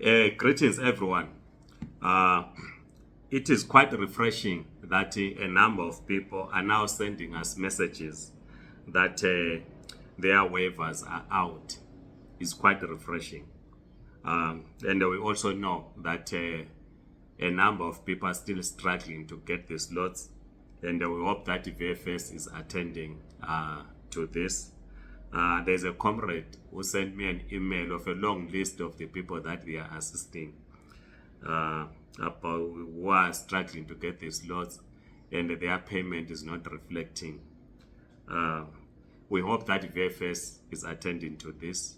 Greetings, everyone. Uh, it is quite refreshing that a number of people are now sending us messages that their waivers are out. It's quite refreshing. And we also know that a number of people are still struggling to get the slots. And we hope that VFS is attending to this. There's a comrade who sent me an email of a long list of the people that we are assisting about who are struggling to get these slots, and their payment is not reflecting. We hope that VFS is attending to this.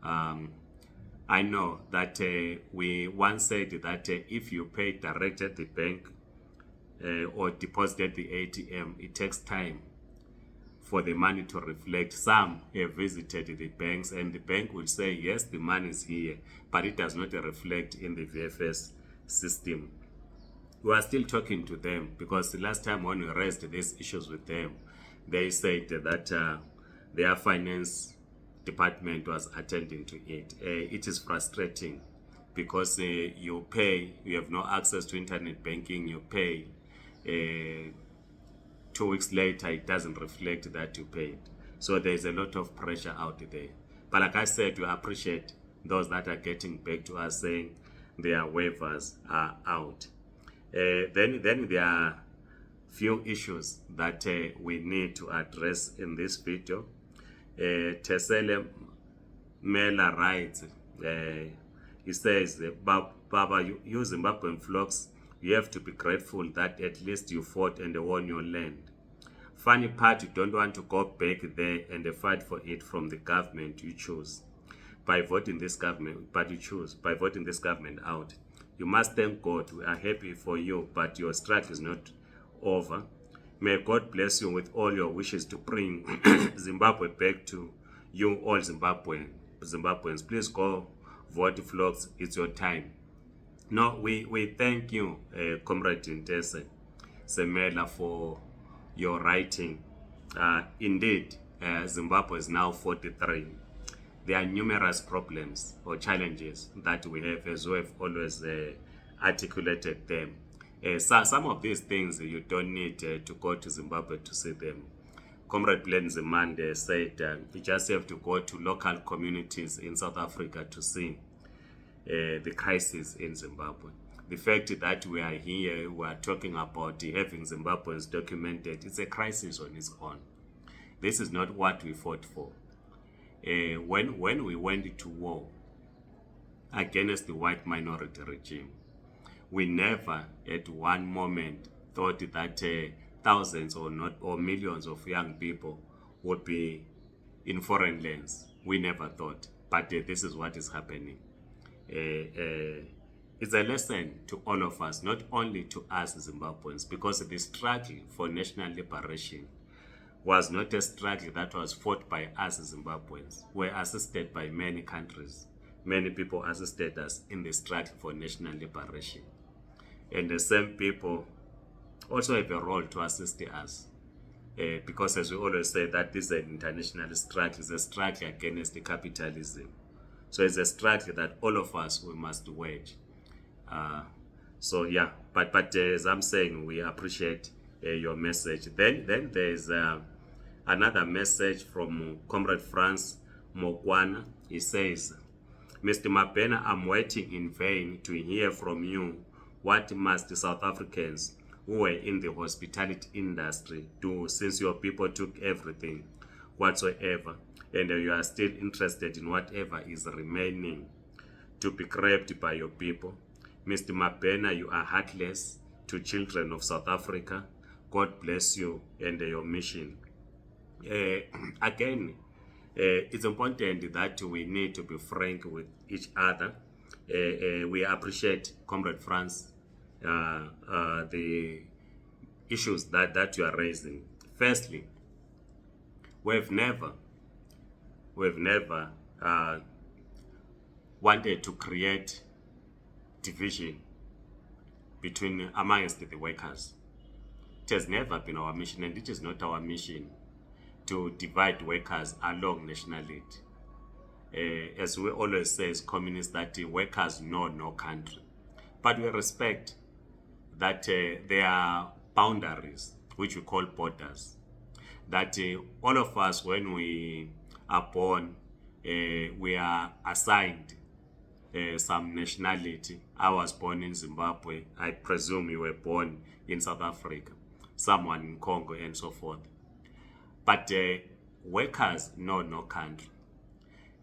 I know that we once said that if you pay direct at the bank or deposit at the ATM, it takes time for the money to reflect. Some have visited the banks and the bank will say, yes, the money is here, but it does not reflect in the VFS system. We are still talking to them because the last time when we raised these issues with them, they said that their finance department was attending to it. It is frustrating because you pay, you have no access to internet banking, you pay, 2 weeks later it doesn't reflect that you paid. So there's a lot of pressure out there. But like I said, we appreciate those that are getting back to us saying their waivers are out. Then there are few issues that we need to address in this video. Tesele Mela writes, he says, Baba, you Zimbabwean flocks, you have to be grateful that at least you fought and won your land. Funny part, you don't want to go back there and fight for it from the government you choose. By voting this government, but you choose, by voting this government out. You must thank God. We are happy for you, but your strike is not over. May God bless you with all your wishes to bring Zimbabwe back to you all Zimbabweans. Please go vote, flocks. It's your time. No, we thank you, Comrade Ntese Semela, for your writing. Indeed, Zimbabwe is now 43. There are numerous problems or challenges that we have, as we have always articulated them. So some of these things you don't need to go to Zimbabwe to see them. Comrade Glenn Zemande said you just have to go to local communities in South Africa to see the crisis in Zimbabwe. The fact that we are here, we are talking about having Zimbabweans documented, it's a crisis on its own. This is not what we fought for. When we went to war against the white minority regime, we never at one moment thought that thousands or millions of young people would be in foreign lands. We never thought, but this is what is happening. It's a lesson to all of us, not only to us Zimbabweans, because the struggle for national liberation was not a struggle that was fought by us Zimbabweans. We were assisted by many countries. Many people assisted us in the struggle for national liberation. And the same people also have a role to assist us. Because as we always say, that this is an international struggle. It's a struggle against the capitalism. So it's a struggle that all of us, we must wage. So yeah, but as I'm saying, we appreciate your message. Then there's another message from Comrade France Mokwana. He says, Mr. Mabena, I'm waiting in vain to hear from you. What must the South Africans who were in the hospitality industry do, since your people took everything whatsoever, and you are still interested in whatever is remaining to be grabbed by your people? Mr. Mabena, you are heartless to children of South Africa. God bless you and your mission. Again, it's important that we need to be frank with each other. We appreciate, Comrade France, the issues that you are raising. Firstly, we've never wanted to create division amongst the workers. It has never been our mission, and it is not our mission to divide workers along nationality. as we always say as communists, that workers know no country. But we respect that there are boundaries, which we call borders, that all of us, when we are born, we are assigned some nationality. I was born in Zimbabwe. I presume you were born in South Africa, someone in Congo, and so forth. But workers know no country.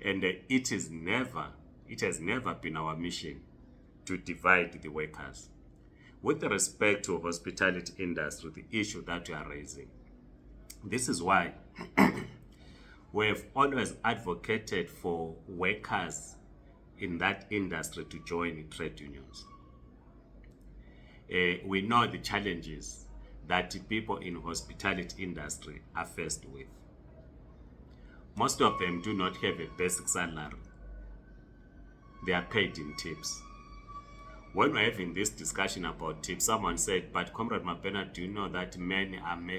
And it has never been our mission to divide the workers. With respect to hospitality industry, the issue that we are raising, this is why we have always advocated for workers in that industry to join trade unions. We know the challenges that people in hospitality industry are faced with. Most of them do not have a basic salary. They are paid in tips. When we're having this discussion about tips, someone said, but Comrade Mabena, do you know that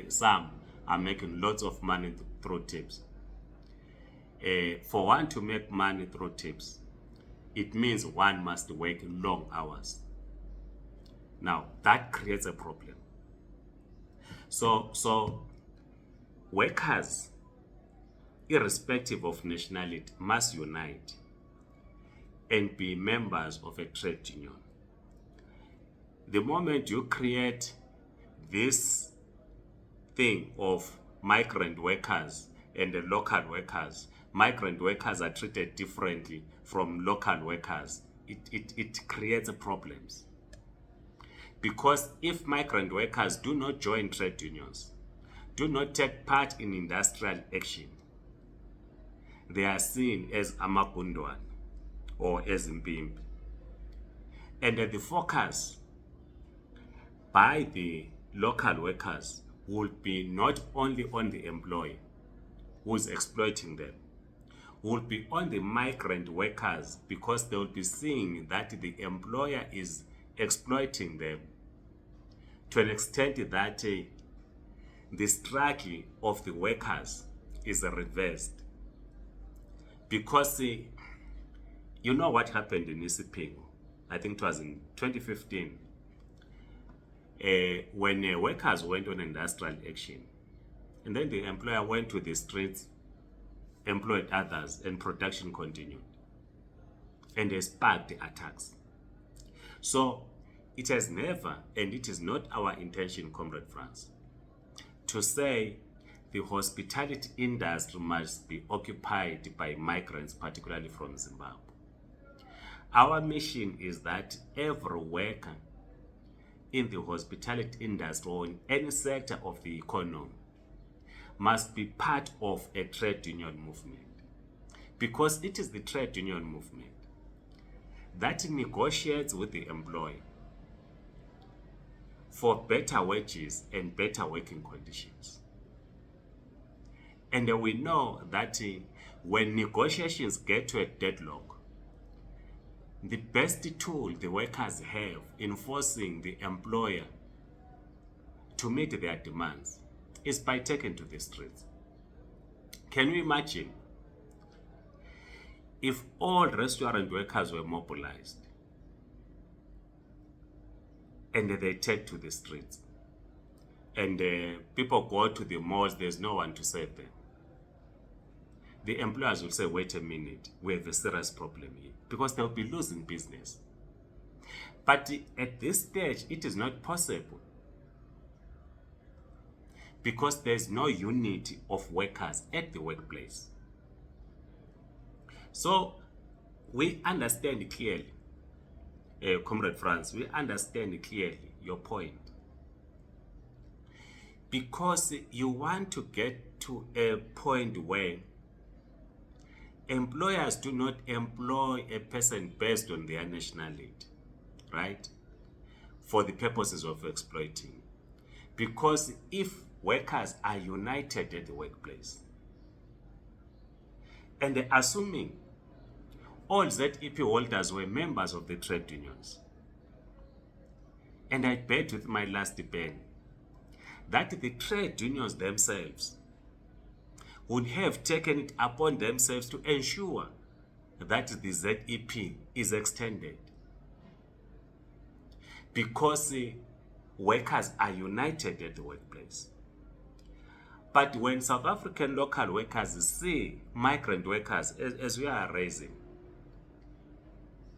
some are making lots of money through tips? For one to make money through tips, it means one must work long hours. Now, that creates a problem. So workers, irrespective of nationality, must unite and be members of a trade union. The moment you create this thing of migrant workers and the local workers, migrant workers are treated differently from local workers. It creates problems. Because if migrant workers do not join trade unions, do not take part in industrial action, they are seen as amagundwan or as impimpi. And the focus by the local workers will be not only on the employer who's exploiting them, will be on the migrant workers, because they will be seeing that the employer is exploiting them to an extent that the struggle of the workers is reversed. Because you know what happened in Isipingo, I think it was in 2015, when workers went on industrial action, and then the employer went to the streets, employed others, and production continued. And they sparked the attacks. So it has never, and it is not our intention, Comrade France, to say the hospitality industry must be occupied by migrants, particularly from Zimbabwe. Our mission is that every worker in the hospitality industry or in any sector of the economy must be part of a trade union movement, because it is the trade union movement that negotiates with the employer for better wages and better working conditions. And we know that when negotiations get to a deadlock, the best tool the workers have in forcing the employer to meet their demands is by taking to the streets. Can you imagine if all restaurant workers were mobilized and they take to the streets and people go to the malls, there's no one to save them? The employers will say, wait a minute, we have a serious problem here, because they'll be losing business. But at this stage, it is not possible, because there's no unity of workers at the workplace. So we understand clearly, Comrade France, we understand clearly your point. Because you want to get to a point where employers do not employ a person based on their nationality, right? For the purposes of exploiting. Because if workers are united at the workplace, and assuming all ZEP holders were members of the trade unions, and I bet with my last pen that the trade unions themselves would have taken it upon themselves to ensure that the ZEP is extended, because workers are united at the workplace. But when South African local workers see migrant workers, as we are raising,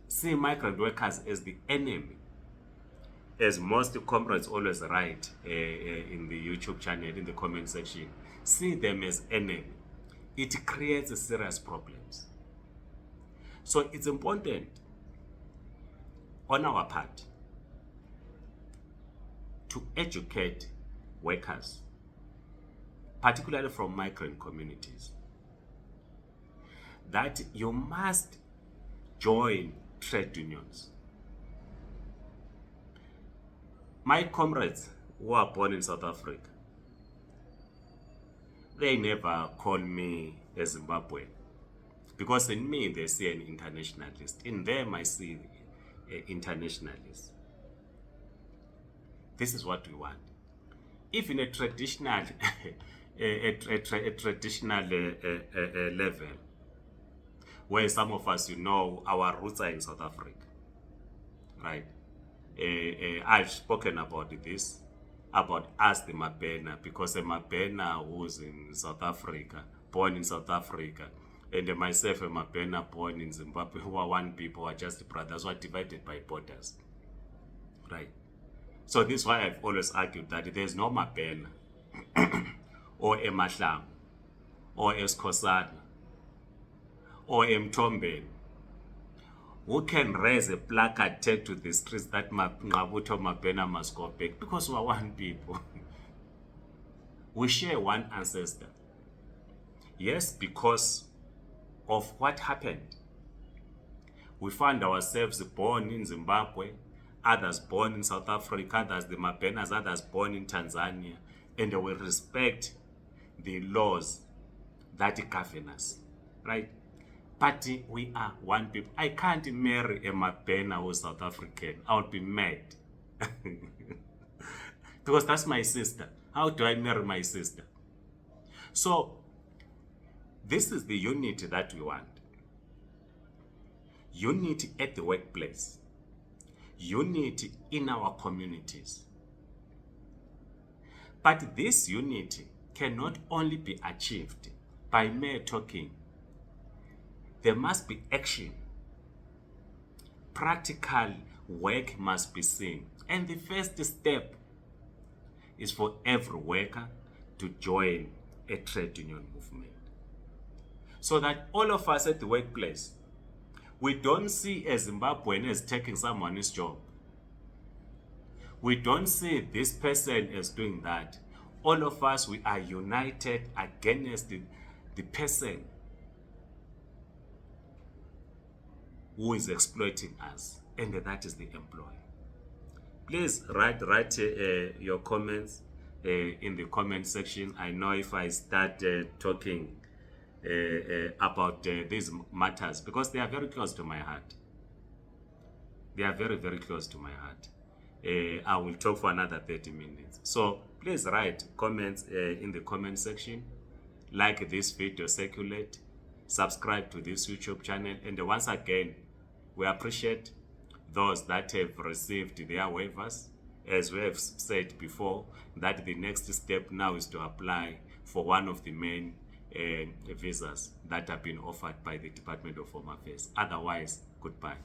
see migrant workers as the enemy, as most comrades always write in the YouTube channel, in the comment section, see them as enemy, it creates serious problems. So it's important on our part to educate workers, particularly from migrant communities, that you must join trade unions. My comrades who are born in South Africa, they never call me a Zimbabwean, because in me they see an internationalist. In them I see an internationalist. This is what we want. If in a traditional traditional level, where some of us, our roots are in South Africa, right? I've spoken about this, about us, the Mabena, because a Mabena who's in South Africa, born in South Africa, and myself, a Mabena born in Zimbabwe, who are one people, who are just brothers, who are divided by borders, right? So this is why I've always argued that there's no Mabena or a Mahlam or a Skosana or a Mtombeni who can raise a placard, take to the streets that Ngabuto Mabena must go back, because we are one people. We share one ancestor. Yes, because of what happened. We found ourselves born in Zimbabwe, others born in South Africa, others the Mabenas, others born in Tanzania, and we respect the laws that govern us, right? But we are one people. I can't marry a Mabena who's South African. I would be mad. Because that's my sister. How do I marry my sister? So, this is the unity that we want. Unity at the workplace. Unity in our communities. But this unity cannot only be achieved by mere talking. There must be action. Practical work must be seen. And the first step is for every worker to join a trade union movement. So that all of us at the workplace, we don't see a Zimbabwean as taking someone's job. We don't see this person as doing that. All of us, we are united against the person who is exploiting us, and that is the employer. Please write your comments in the comment section. I know if I start talking about these matters, because they are very close to my heart. They are very, very close to my heart. I will talk for another 30 minutes. So please write comments in the comment section. Like this video, circulate, subscribe to this YouTube channel, and once again, we appreciate those that have received their waivers. As we have said before, that the next step now is to apply for one of the main visas that have been offered by the Department of Home Affairs. Otherwise, goodbye.